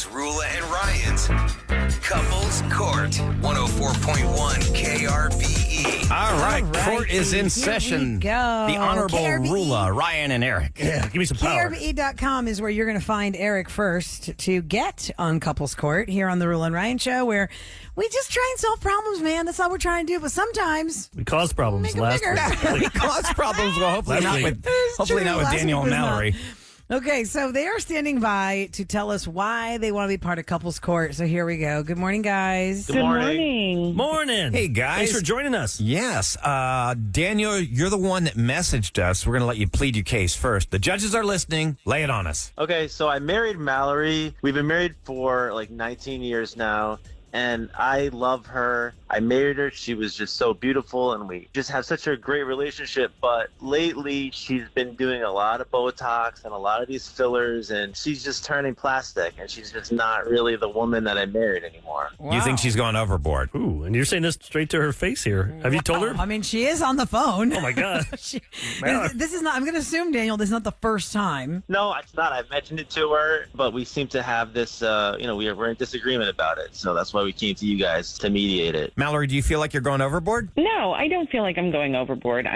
It's Roula and Ryan's Couples Court, 104.1 KRBE. All right, court is in session. We go. The Honorable KRBE. Roula, Ryan and Eric. Yeah, give me some power. KRBE.com is where you're going to find Eric first to get on Couples Court here on the Roula and Ryan Show, where we just try and solve problems, man. That's all we're trying to do. But sometimes We caused problems Make 'em last bigger. week. We caused problems. Well, hopefully not with Last Daniel week and was not. Mallory. Okay, so they are standing by to tell us why they want to be part of Couples Court. So here we go. Good morning, guys. Good morning. Morning. Hey, guys. Thanks for joining us. Yes, Daniel, you're the one that messaged us. We're going to let you plead your case first. The judges are listening. Lay it on us. Okay, so I married Mallory. We've been married for like 19 years now, and I love her. I married her. She was just so beautiful, and we just have such a great relationship. But lately, she's been doing a lot of Botox and a lot of these fillers, and she's just turning plastic, and she's just not really the woman that I married anymore. You think she's gone overboard? Ooh, and you're saying this straight to her face here. Have you told her? I mean, she is on the phone. Oh, my God. This is not, I'm going to assume, Daniel, this is not the first time. No, it's not. I mentioned it to her, but we seem to have this, we're in disagreement about it. So that's why we came to you guys to mediate it. Mallory, do you feel like you're going overboard? No, I don't feel like I'm going overboard.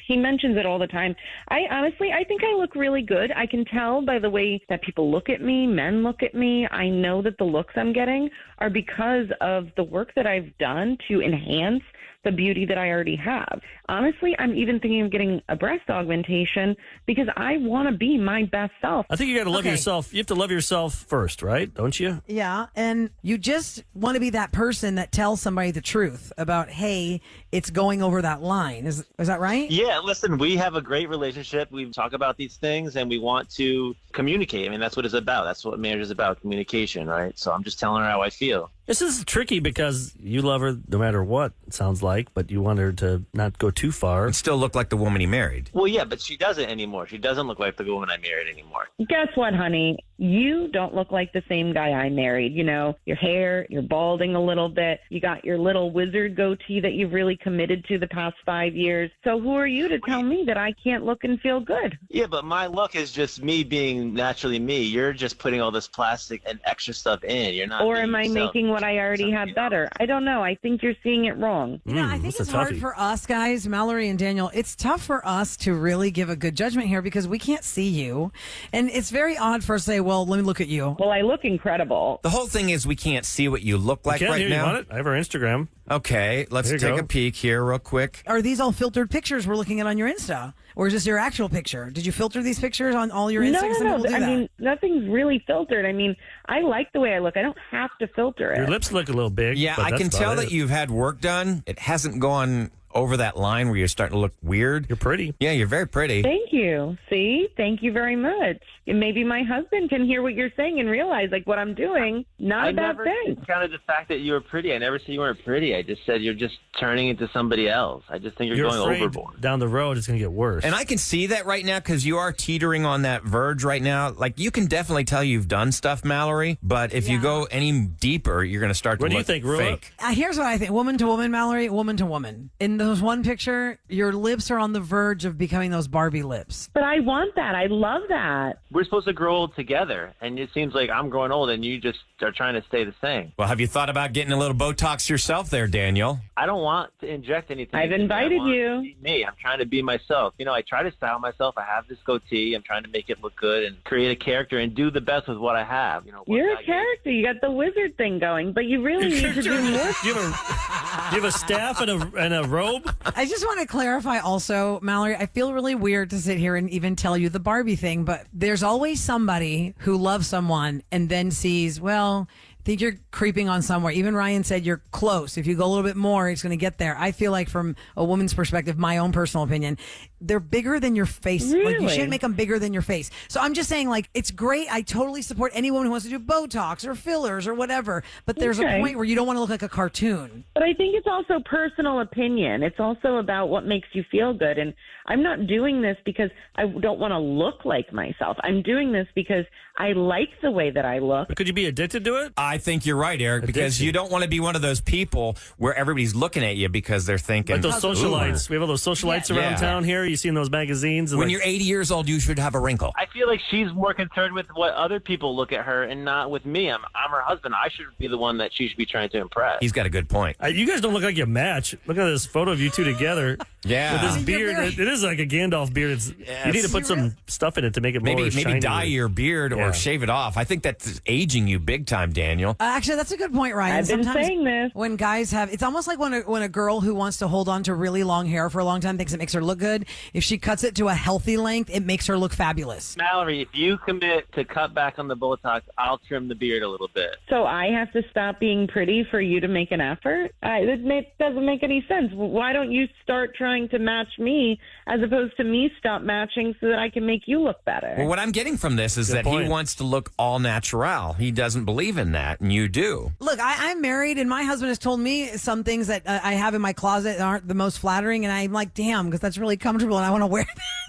He mentions it all the time. I think I look really good. I can tell by the way that people look at me, men look at me. I know that the looks I'm getting are because of the work that I've done to enhance the beauty that I already have. Honestly, I'm even thinking of getting a breast augmentation because I want to be my best self. I think you got to love Okay. yourself. You have to love yourself first, right? Don't you? Yeah, and you just want to be that person that tells somebody the truth about, hey, it's going over that line. Is that right? Yeah, listen, we have a great relationship. We talk about these things, and we want to communicate. I mean, that's what it's about. That's what marriage is about, communication, right? So I'm just telling her how I feel. This is tricky because you love her no matter what, it sounds like, but you want her to not go too far. And still look like the woman he married. Well, yeah, but she doesn't anymore. She doesn't look like the woman I married anymore. Guess what, honey? You don't look like the same guy I married. You know, your hair, you're balding a little bit. You got your little wizard goatee that you've really committed to the past 5 years. So who are you to tell me that I can't look and feel good? Yeah, but my look is just me being naturally me. You're just putting all this plastic and extra stuff in. You're not. Or being am I yourself. making what I already have better? I don't know. I think you're seeing it wrong. You know, I think that's a it's hard toughie. for us guys, Mallory and Daniel. It's tough for us to really give a good judgment here because we can't see you. And it's very odd for us to say, well, let me look at you. Well, I look incredible. The whole thing is we can't see what you look like Ken, right here, you now. want it? I have her Instagram. Okay, let's There you take go. a peek here real quick. Are these all filtered pictures we're looking at on your Insta? Or is this your actual picture? Did you filter these pictures on all your Insta? Some people do I that. mean, nothing's really filtered. I mean, I like the way I look. I don't have to filter it. Your lips look a little big. Yeah, but I that's can about tell it. that you've had work done. It hasn't gone over that line where you're starting to look weird. You're pretty. Yeah, you're very pretty. Thank you. See? Thank you very much. And maybe my husband can hear what you're saying and realize, like, what I'm doing, not I a bad never thing. discounted the fact that you were pretty. I never said you weren't pretty. I just said you're just turning into somebody else. I just think you're going afraid overboard. down the road it's going to get worse. And I can see that right now because you are teetering on that verge right now. Like, you can definitely tell you've done stuff, Mallory, but if you go any deeper, you're going to start to What do you look think, Roula? fake. Here's what I think. Woman to woman, Mallory, woman to woman. In those one picture, your lips are on the verge of becoming those Barbie lips. But I want that. I love that. We're supposed to grow old together, and it seems like I'm growing old, and you just are trying to stay the same. Well, have you thought about getting a little Botox yourself there, Daniel? I don't want to inject anything. I've into me. I invited want you. to be me. I'm trying to be myself. You know, I try to style myself. I have this goatee. I'm trying to make it look good and create a character and do the best with what I have. You know, what You're I a character. You got the wizard thing going, but you really need to do more. Do you have a staff and a robe? I just want to clarify also, Mallory, I feel really weird to sit here and even tell you the Barbie thing, but there's always somebody who loves someone and then sees, well, I think you're creeping on somewhere. Even Ryan said you're close. If you go a little bit more, it's going to get there. I feel like from a woman's perspective, my own personal opinion, they're bigger than your face. Like, you Really? shouldn't make them bigger than your face. So I'm just saying, like, it's great. I totally support anyone who wants to do Botox or fillers or whatever. But there's a Okay. point where you don't want to look like a cartoon. But I think it's also personal opinion. It's also about what makes you feel good. And I'm not doing this because I don't want to look like myself. I'm doing this because I like the way that I look. But could you be addicted to it? I think you're right, Eric, because you don't want to be one of those people where everybody's looking at you because they're thinking. Like those socialites. We have all those socialites around town here. You see in those magazines. When you're 80 years old, you should have a wrinkle. I feel like she's more concerned with what other people look at her and not with me. I'm her husband. I should be the one that she should be trying to impress. He's got a good point. You guys don't look like you match. Look at this photo of you two together. Yeah. With this beard. It is like a Gandalf beard. You need to put some stuff in it to make it more shiny. Maybe dye your beard or shave it off. I think that's aging you big time, Daniel. Actually, that's a good point, Ryan. I've been Sometimes saying this. when guys have, it's almost like when a girl who wants to hold on to really long hair for a long time thinks it makes her look good. If she cuts it to a healthy length, it makes her look fabulous. Mallory, if you commit to cut back on the Botox, I'll trim the beard a little bit. So I have to stop being pretty for you to make an effort? It doesn't make any sense. Why don't you start trying to match me as opposed to me stop matching so that I can make you look better? Well, what I'm getting from this is that he wants to look all natural. He doesn't believe in that, and you do. Look, I'm married, and my husband has told me some things that I have in my closet that aren't the most flattering, and I'm like, damn, because that's really comfortable, and I want to wear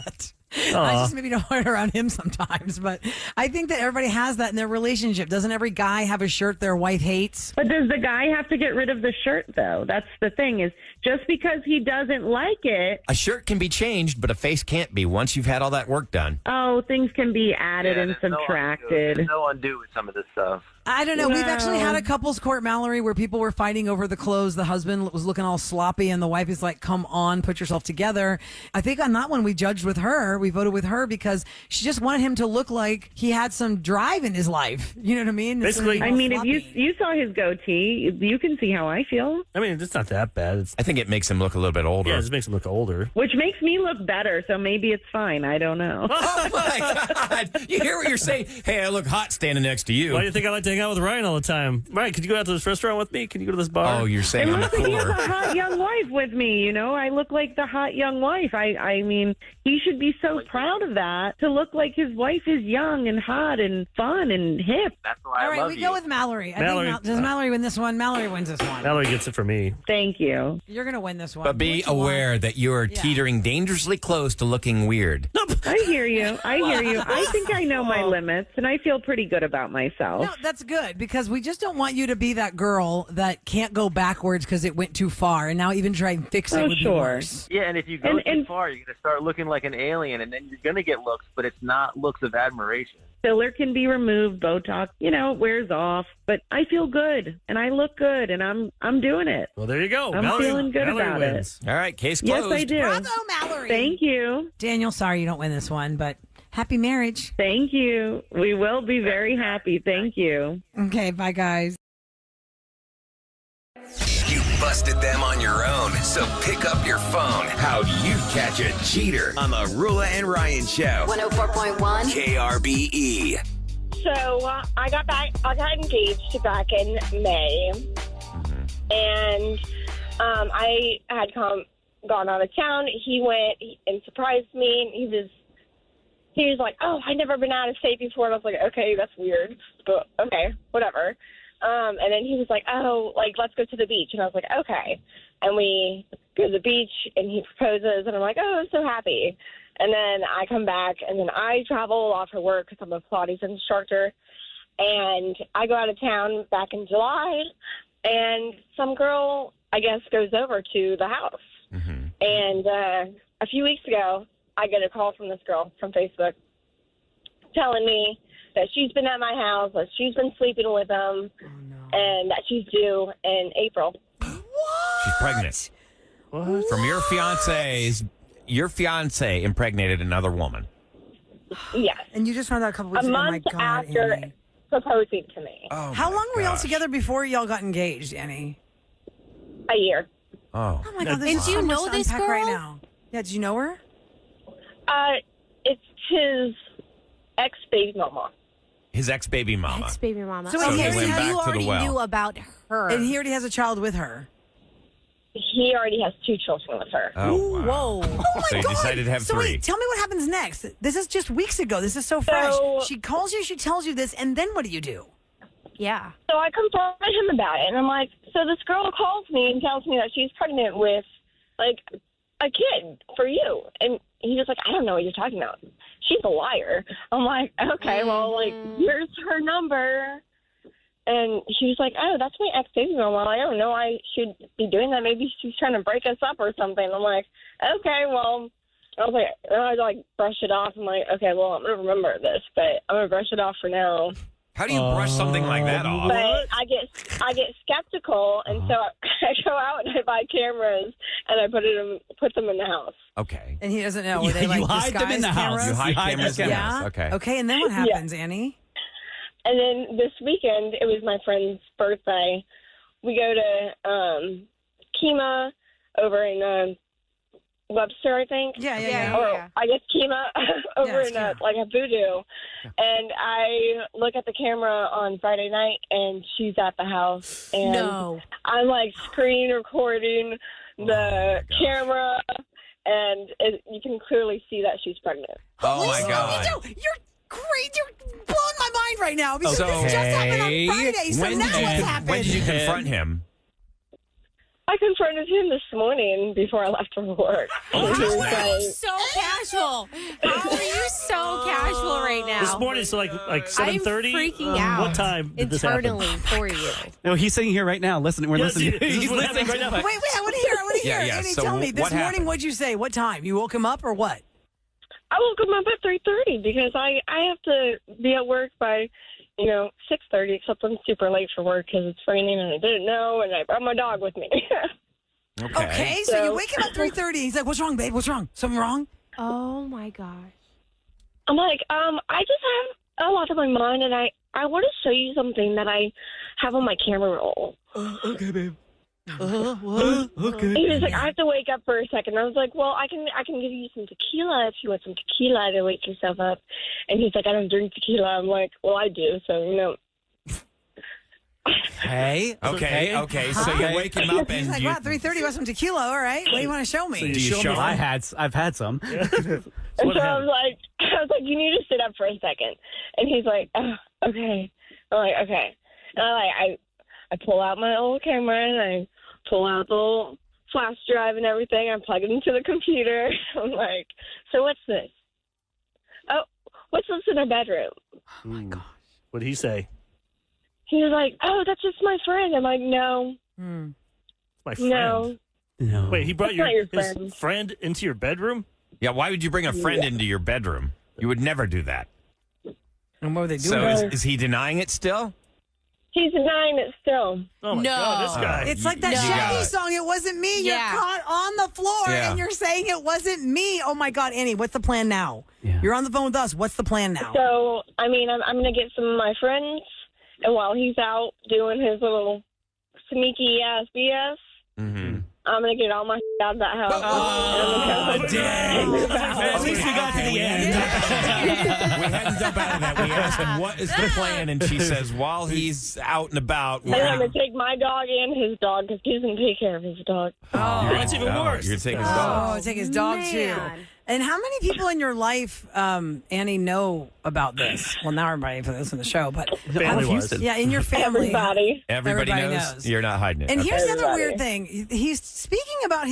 that. I just maybe don't wear it around him sometimes, but I think that everybody has that in their relationship. Doesn't every guy have a shirt their wife hates? But does the guy have to get rid of the shirt, though? That's the thing, is just because he doesn't like it. A shirt can be changed, but a face can't be once you've had all that work done. Oh, things can be added and subtracted. There's no undo with some of this stuff. I don't know. We've actually had a couples court, Mallory, where people were fighting over the clothes. The husband was looking all sloppy, and the wife is like, come on, put yourself together. I think on that one, we judged with her. We voted with her because she just wanted him to look like he had some drive in his life. You know what I mean? Basically, I mean, if you saw his goatee, you can see how I feel. I mean, it's not that bad. I think it makes him look a little bit older. Yeah, it just makes him look older. Which makes me look better, so maybe it's fine. I don't know. Oh, my God. You hear what you're saying? Hey, I look hot standing next to you. Why do you think I like to hang out with Ryan all the time? Ryan, could you go out to this restaurant with me? Can you go to this bar? Oh, you're saying It I'm looks like he has cooler. a hot young wife with me, you know? I look like the hot young wife. I mean, he should be so proud of that, to look like his wife is young and hot and fun and hip. That's why All I right, love we you. go with Mallory. Does Mallory win this one? Mallory wins this one. Mallory gets it for me. Thank you. You're going to win this one. But be What you aware want. that you are teetering dangerously close to looking weird. I hear you. I think I know my limits, and I feel pretty good about myself. No, that's good because we just don't want you to be that girl that can't go backwards because it went too far, and now even try and fix it Oh, would be sure. worse. Yeah, and if you go too far, you're going to start looking like an alien, and then you're going to get looks, but it's not looks of admiration. Filler can be removed, Botox, it wears off, but I feel good and I look good and I'm doing it. Well, there you go. I'm feeling good about wins. All right, case Yes, closed. I do. Bravo, Mallory. Thank you. Daniel, sorry you don't win this one, but happy marriage. Thank you. We will be very happy. Thank you. Okay, bye, guys. You busted them on your own, so pick up your phone. How'd you catch a cheater on the Roula and Ryan Show? 104.1 KRBE. So I got engaged back in May, and I had gone out of town. He went and surprised me. He was like, "Oh, I've never been out of state before." And I was like, "Okay, that's weird, but okay, whatever." And then he was like, "Oh, let's go to the beach," and I was like, "Okay." And we go to the beach, and he proposes, and I'm like, "Oh, I'm so happy." And then I come back, and then I travel off for work because I'm a Pilates instructor. And I go out of town back in July, and some girl, I guess, goes over to the house. Mm-hmm. And a few weeks ago, I get a call from this girl from Facebook telling me that she's been at my house, that she's been sleeping with him, and that she's due in April. She's pregnant. What? From your fiance impregnated another woman. Yes. And you just found out a couple A weeks ago. month My God, after Annie. proposing to me. Oh, How my long were y'all gosh. together before y'all got engaged, Annie? A year. Oh. Oh my God, And do you know this girl? right now? Yeah, did you know her? It's his ex-baby mama. His ex-baby mama. Ex-baby mama. So So he they already went had- back you to the already well. knew about her. And he already has a child with her. He already has 2 children with her. Oh, wow. Whoa. Oh my So you God. decided to have so 3. Wait, tell me what happens next. This is just weeks ago. This is so fresh. So- She calls you, she tells you this, and then what do you do? Yeah. So I confronted him about it, and I'm like, so this girl calls me and tells me that she's pregnant with, a kid for you. And he was like, I don't know what you're talking about. She's a liar. I'm like, okay, well, like, here's her number. And she was like, oh, that's my ex-baby mom. Well, I don't know. I should be doing that. Maybe she's trying to break us up or something. I'm like, okay, well, I was like, and I like brush it off. I'm like, okay, well, I'm going to remember this, but I'm going to brush it off for now. How do you brush something like that off? But I get skeptical, and so I go out and I buy cameras and I put them in the house. Okay. And he doesn't know. Were they You like hide them in the disguised house. cameras? You hide cameras in the Yeah. house. Okay. Okay, and then what happens, Annie? And then this weekend, it was my friend's birthday. We go to Kima over in Webster, I think. Yeah. Or I guess Kima over in Kima. like a Voodoo. And I look at the camera on Friday night, and she's at the house. And No. I'm like screen recording the camera, and you can clearly see that she's pregnant. Oh, my God. You're great. You're blowing my mind right now because Okay. this just happened on Friday. So now what's happened? When did you confront him? I confronted him this morning before I left for work. And he was like, So casual. How are you so casual right now? This morning, so like 7:30. I'm freaking out. What time did this happen? Internally for you. No, he's sitting here right now. Listen, we're Yes, listening. this is He's what's listening happening right now. Wait, I want to hear. Yeah. Annie, So tell me. what This morning, happened? what'd you say? What time? You woke him up or what? I woke him up at 3:30 because I have to be at work by 6:30, except I'm super late for work because it's raining and I didn't know, and I brought my dog with me. Okay, so you wake him up at 3:30. He's like, "What's wrong, babe? What's wrong? Something wrong?" Oh my gosh. I'm like, I just have a lot on my mind, and I want to show you something that I have on my camera roll. Okay, babe. What? Okay. He was like, I have to wake up for a second. I was like, well, I can give you some tequila if you want some tequila to wake yourself up. And he's like, I don't drink tequila. I'm like, well, I do, so Hey. Okay. So you wake him up He's and like, you. "Wow, 3:30. Want some tequila? All right. What do you want to show me?" So you Do you show him? I've had some. And so I was like, you need to sit up for a second. And he's like, oh, okay. I'm like, okay. And I pull out my old camera and I pull out the little flash drive and everything. I plug it into the computer. I'm like, so what's this? Oh, what's this in our bedroom? Oh my gosh. What did he say? He was like, oh, that's just my friend. I'm like, no, My friend. no. Wait, he brought That's not your his friend. friend into your bedroom? Yeah. Why would you bring a friend into your bedroom? You would never do that. And what were they doing? So is he denying it still? He's denying it still. Oh my No. God, this guy. It's like that You got Chevy it. song. It wasn't me. Yeah. You're caught on the floor, Yeah. and you're saying it wasn't me. Oh my God, Annie, what's the plan now? Yeah. You're on the phone with us. What's the plan now? So, I mean, I'm going to get some of my friends, and while he's out doing his little sneaky ass BS, Mm-hmm. I'm going to get all my out of that house. Oh, dang. At least we got to the end. We had to jump out of that. We asked him, what is the plan? And she says, while he's out and about. And I'm going to take my dog and his dog because he doesn't take care of his dog. That's even worse. You're taking his dog. Oh, take his dog too. Man. And how many people in your life, Annie, know about this? Well, now everybody for this in the show, but Family-wise. yeah, in your family. Everybody. Everybody knows. You're not hiding it. And Okay. here's the other Everybody. weird thing. He's speaking about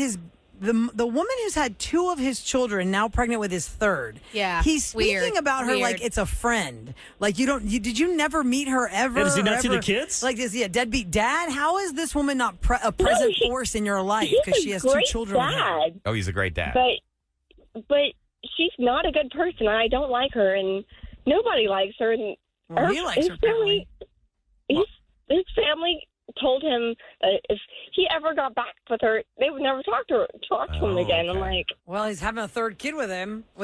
the woman who's had two of his children, now pregnant with his third. Yeah, He's speaking weird, about her weird. like it's a friend. Like did you never meet her ever? Yeah, does he or not see the ever- kids? Like, is he a deadbeat dad? How is this woman not a present force in your life? He's Because a she has two great children with him. dad, Oh, he's a great dad. but she's not a good person. I don't like her, and nobody likes her. And Well, he likes her family. His family told him that if he ever got back with her, they would never talk to him again. I'm okay. like, Well, he's having a third kid with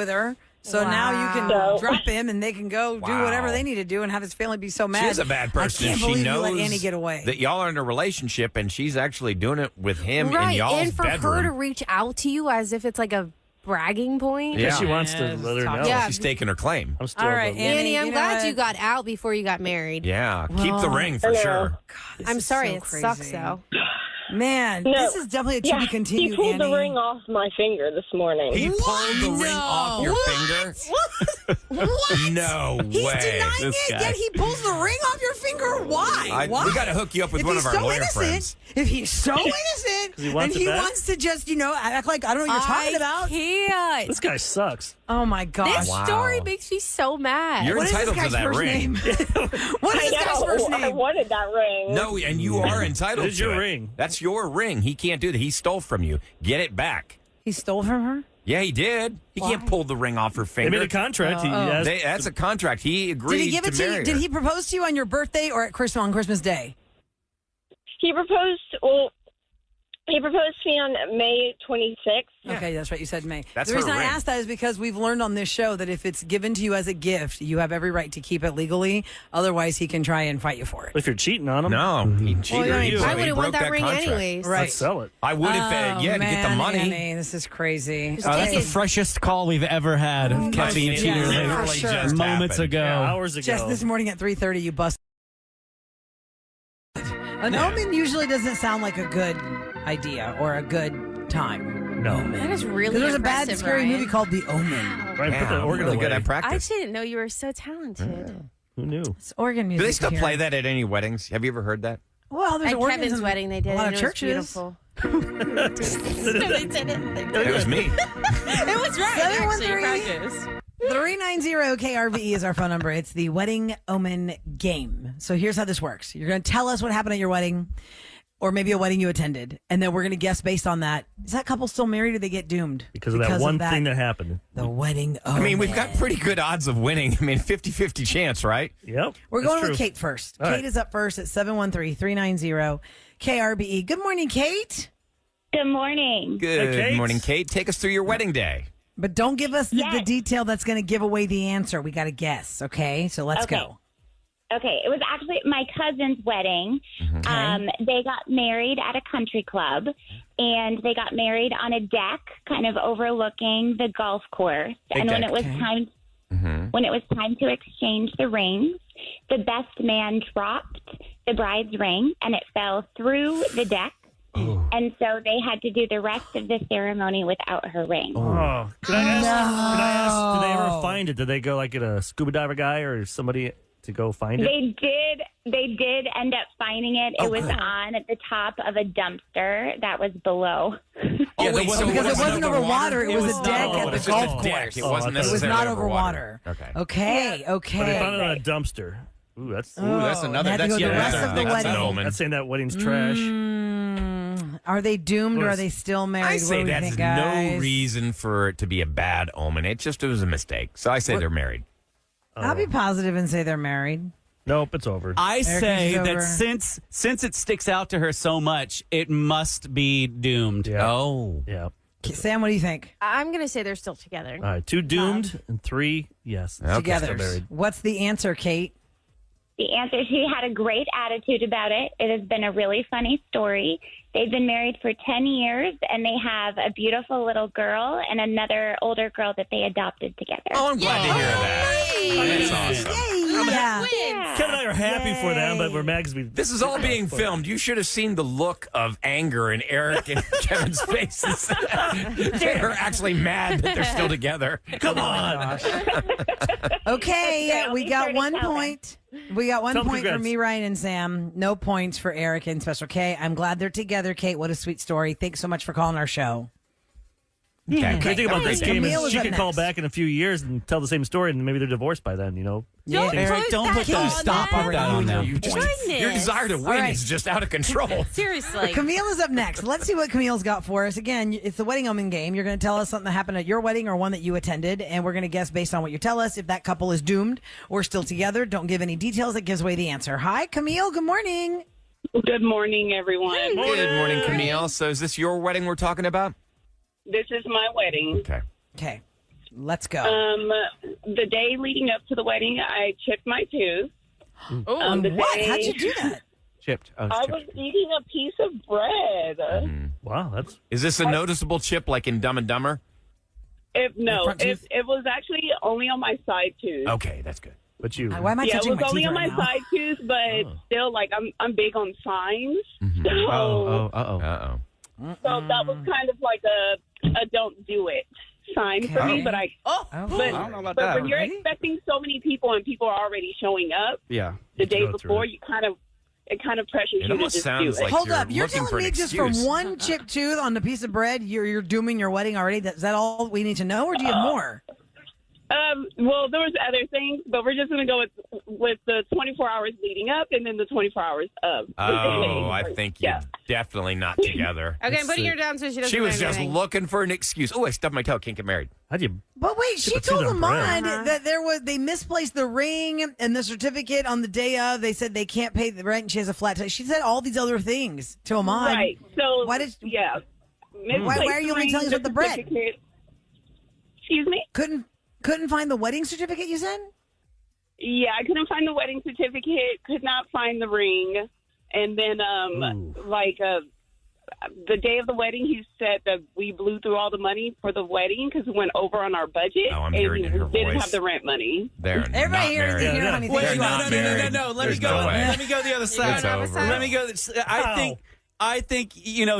her. So now you can Wow. drop him and they can go do whatever Wow. they need to do and have his family be so mad. She's a bad person. I can't She believe knows you let Annie get away. that y'all are in a relationship, and she's actually doing it with him in Right, y'all's and for bedroom. her to reach out to you as if it's like a bragging point. Yeah. She wants to let her know. Yeah. She's taking her claim. I'm still All right, the- Annie, Annie, I'm you know glad what? you got out before you got married. Yeah, keep the ring for I know. sure. This I'm is sorry, so it crazy. sucks though. Man, No. this is definitely a to be he continued, pulled Annie. the ring off my finger this morning. He pulled the ring No. off your finger. What? No He's way. denying This it, guy. yet he pulls the ring off your finger. Why? Why? We got to hook you up with If one he's of our so lawyer innocent, friends. If he's so innocent, he wants and it he back? wants to just, act like I don't know what you're talking about. Can't. This guy sucks. Oh my gosh. This story makes me so mad. You're What is this entitled to guy's that first ring. name? What is this guy's first I name? wanted that ring. No, and you are entitled It is to your it. ring. That's your ring. He can't do that. He stole from you. Get it back. He stole from her? Yeah, he did. He can't pull the ring off her They finger. made a contract. He asked- That's a contract. He agreed Did he give it to marry you? Did her. he propose to you on your birthday or at Christmas on Christmas Day? He proposed to me on May 26th. Okay, that's right. You said May. That's the reason her I ring. asked that is because we've learned on this show that if it's given to you as a gift, you have every right to keep it legally. Otherwise, he can try and fight you for it. if you're cheating on him, No, he cheated yeah, you. I He wouldn't broke want that ring contract. anyways. Right. let's sell it. I would if, to get the man, money. Annie, this is crazy. Just That's take the it. freshest call we've ever had of catching a yes, cheater yes, like, for Literally sure. just moments happened. ago. Hours ago. Just this morning at 3:30, you busted. An omen usually doesn't sound like a good idea or a good time. No. That is really There's a bad, impressive, scary Ryan. movie called The Omen. Right, Yeah, put the I'm organ really away. good at I practice. didn't know you were so talented. Who knew? It's organ Do music. they still here. play that at any weddings? Have you ever heard that? Well, there's At organs Kevin's in wedding, they did a lot it. of It was churches. beautiful. They did it. It was me. It was right. Actually, 713. practice. 390-KRVE is our phone number. It's the Wedding Omen game. So here's how this works. You're going to tell us what happened at your wedding or maybe a wedding you attended. And then we're going to guess based on that. Is that couple still married or they get doomed? Because of that one thing that happened. The Wedding Omen. I mean, we've got pretty good odds of winning. I mean, 50-50 chance, right? Yep. We're that's going true. with Kate first. All Kate right. is up first at 713-390-KRBE. Good morning, Kate. Good morning. Good Kate. morning, Kate. Take us through your wedding day. But don't give us the Yes. detail that's going to give away the answer. We got to guess, okay? So let's Okay. go. Okay, it was actually my cousin's wedding. They got married at a country club, and they got married on a deck, kind of overlooking the golf course. Big and when deck. it was time to exchange the rings, the best man dropped the bride's ring, and it fell through the deck. And so they had to do the rest of the ceremony without her ring. Oh, can I ask? Did they ever find it? Did they go like get a scuba diver guy or somebody to go find it? They did end up finding it. It was on at the top of a dumpster that was below. Oh, wait, so Because it wasn't over water. It was a not deck over at water. the It's just golf a deck. course. It Oh, wasn't I thought It was necessarily not over water. Okay. Okay. But they Okay. found it on a dumpster. Ooh, that's Ooh, that's another. They had to That's go yet the rest another of the thing. That's an wedding. omen. that's saying that wedding's trash. Are they doomed or Well, are they still married? I What say do we that's think, guys? no reason for it to be a bad omen. It was a mistake. So I say they're married. I'll be positive and say they're married. Nope, it's over. I say Eric, that over. since it sticks out to her so much, it must be doomed. Yeah. Oh. Yeah. Sam, what do you think? I'm going to say they're still together. All right, 2 doomed and 3 yes. Okay. Together. Still married. What's the answer, Kate? The answer, she had a great attitude about it. It has been a really funny story. They've been married for 10 years, and they have a beautiful little girl and another older girl that they adopted together. Oh, I'm glad to hear that. That's awesome. Yeah. Ken and I are happy for them, but we're mad because we. This is all being filmed. You should have seen the look of anger in Eric and Kevin's faces. They're actually mad that they're still together. Come on. Okay, Yeah, we be got sure to 1 tell them. point. We got 1 Tell them point for congrats. me, Ryan, and Sam. No points for Eric and Special K. I'm glad they're together, Kate. What a sweet story. Thanks so much for calling our show. Okay. The great thing about this game Camille is is she up can call next. back in a few years and tell the same story, and maybe they're divorced by then, you know? Don't Eric, put don't that put that. on Stop them. put that on them. Your desire to win right. is just out of control. Seriously. Camille is up next. Let's see what Camille's got for us. Again, it's the Wedding Omen game. You're going to tell us something that happened at your wedding or one that you attended, and we're going to guess based on what you tell us if that couple is doomed or still together. Don't give any details. That gives away the answer. Hi, Camille. Good morning. Good morning, everyone. Good morning, Camille. So is this your wedding we're talking about? This is my wedding. Okay. Okay, let's go. The day leading up to the wedding, I chipped my tooth. The what? day- How'd you do that? Chipped. Oh, it's I chipped. was eating a piece of bread. Wow, that's. Is this a noticeable chip like in Dumb and Dumber? No, front tooth? it was actually only on my side tooth. Okay, that's good. But you. Why am I Yeah, it touching was my only teeth on right my now? side tooth, but still, like, I'm big on signs. So, Uh-oh. so that was kind of like a don't do it sign for me, but I don't know about but that. when you're Right? expecting so many people and people are already showing up Yeah. the day go through before, it. it kind of pressures It you to almost just do sounds it. like Hold you're up. You're looking for telling an me just from excuse. one chipped tooth on the piece of bread, you're dooming your wedding already? Is that all we need to know, or do you have more? Well, there was other things, but we're just going to go with the 24 hours leading up and then the 24 hours of. Oh, I think you're definitely not together. Okay, I'm putting her down so she doesn't She was learn just anything. looking for an excuse. Oh, I stubbed my toe. Can't get married. How'd you? But wait, she Chip a told tooth on Omen bread. that they misplaced the ring and the certificate on the day of. They said they can't pay the rent and she has a flat tire. She said all these other things to Omen. Right. So, Why did- yeah. Why are you only telling us about the bread? Excuse me? Couldn't find the wedding certificate, you said? Yeah, I couldn't find the wedding certificate, could not find the ring. And then, the day of the wedding, he said that we blew through all the money for the wedding because we went over on our budget. Oh, I'm and hearing we it in her didn't voice. have the rent money. They're Everybody not here is married. here, Yeah. honey. They're Thank you. not married. Let me There's go. no way. Let me go the other side. It's over. Let me go. I think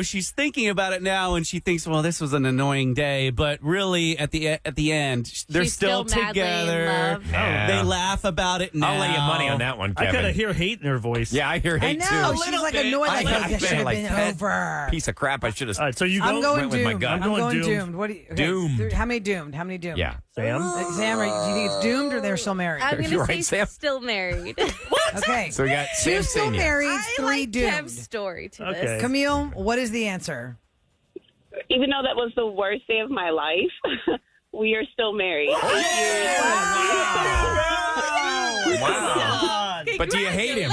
she's thinking about it now, and she thinks, well, this was an annoying day, but really at the end, they're She's still madly in together. love. Nah. They laugh about it now. I'll lay you money on that one, I Kevin. kind of hear hate in her voice. Yeah, I hear I hate know. too. She's like bit. annoyed. Like, I that should have like been that over. piece of crap. I should have. All right, so you go. I'm going went with my doomed. gut. I'm I'm going going doomed. doomed. What do you, okay, Doomed. How many doomed? How many doomed? Yeah. Sam. Sam, do you think it's doomed or they're still married? I'm going You're to right, say Sam. still married. Okay. So we got Sam Two still Senior. married, I three like doomed. Kev's story to Okay. this. Camille, what is the answer? Even though that was the worst day of my life, we are still married. Wow. But do you hate him?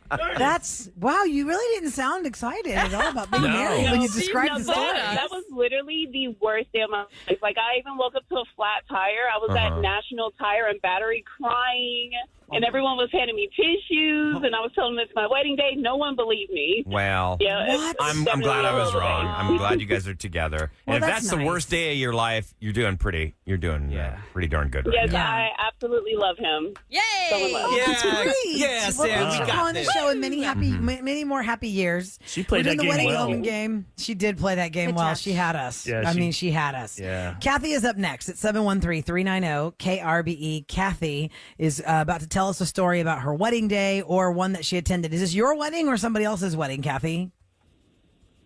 Congratulations. Wow, you really didn't sound excited at all about being No. married when you She's described the not story. bad. That was literally the worst day of my life. Like, I even woke up to a flat tire. I was at National Tire and Battery crying, and everyone was handing me tissues, and I was telling them it's my wedding day. No one believed me. Well, Yeah, What? I'm glad I was wrong. I'm glad you guys are together. Well, And if that's that's the nice. worst day of your life, you're doing pretty darn good right Yes, now. I absolutely love him. Yay! So in love. Yeah, Great. yeah, Well, Sam, thanks we for got calling the this. show and many more happy years. She played We're doing that the game wedding well. Omen game. She did play that game Good well. job. She had us. Yeah, she had us. Yeah. Kathy is up next at 713-390-KRBE. Kathy is about to tell us a story about her wedding day or one that she attended. Is this your wedding or somebody else's wedding, Kathy?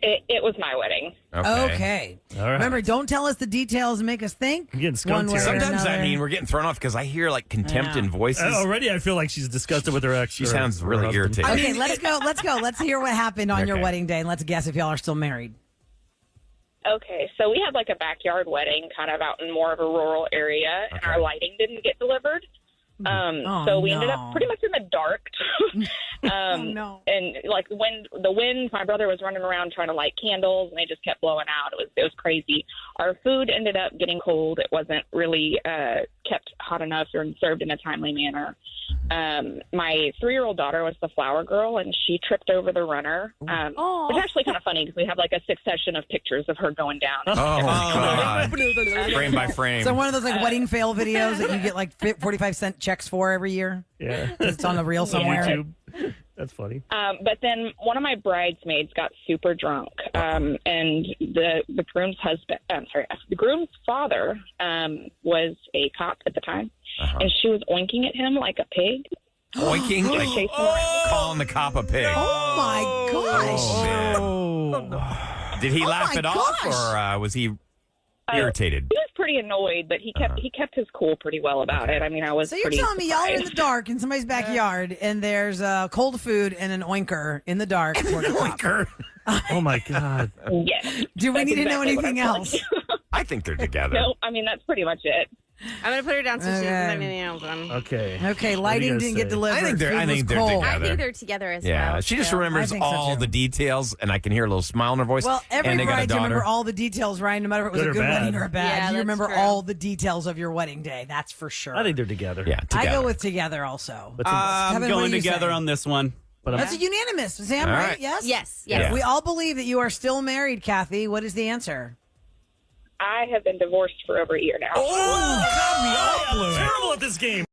It was my wedding. Okay. All right. Remember, don't tell us the details and make us think. I'm getting skunked one way here. or Sometimes another. I mean we're getting thrown off because I hear like contempt I know. in voices. Already, I feel like she's disgusted with her ex. She or sounds her really husband. irritated. Okay, let's go. Let's hear what happened on your Okay. wedding day, and let's guess if y'all are still married. Okay, so we had like a backyard wedding kind of out in more of a rural area, and our lighting didn't get delivered. Oh, So we ended no. up pretty much in the dark. no. And like when the wind, my brother was running around trying to light candles, and they just kept blowing out. It was crazy. Our food ended up getting cold. It wasn't really kept hot enough or served in a timely manner. My 3-year-old daughter was the flower girl, and she tripped over the runner. It's actually kind of funny because we have like a succession of pictures of her going down. Oh, God. Frame by frame. So one of those like wedding fail videos that you get like 45-cent checks for every year. Yeah. It's on the reel somewhere. YouTube. That's funny. But then one of my bridesmaids got super drunk, and the groom's husband, the groom's father was a cop at the time, and she was oinking at him like a pig. Oinking, like Chasing him around. calling the cop a pig. Oh my gosh. Oh, man. Did he laugh my it off, gosh. or was he irritated? He was pretty annoyed, but he kept his cool pretty well about it. I mean, I was So you're pretty telling me y'all are in the surprised. dark in somebody's backyard and there's cold food and an oinker in the dark. for the cop. Oinker. Oh my God. Yes. Do we That's need to know exactly what anything I'm else? telling you. I think they're together. No, I mean, that's pretty much it. I'm going to put her down so she doesn't Okay. have anything else on. Okay. Okay, What do you lighting guys didn't say? get delivered. I think they're Food was together. cold. I think they're together as Yeah, well. she just so. remembers I think so, all too. the details, and I can hear a little smile in her voice. Well, every and they got a bride, you daughter. remember all the details, Ryan, no matter if it was Good a or good bad. wedding or a bad. Yeah, you that's remember true. all the details of your wedding day. That's for sure. I think they're together. Yeah, I together. go with together also. But I'm Kevin, what going do you together say? on this one. but That's a unanimous, Sam, All right? right. Yes? Yes. Yeah. We all believe that you are still married, Kathy. What is the answer? I have been divorced for over a year now. Oh, God, we all blew it. Terrible at this game.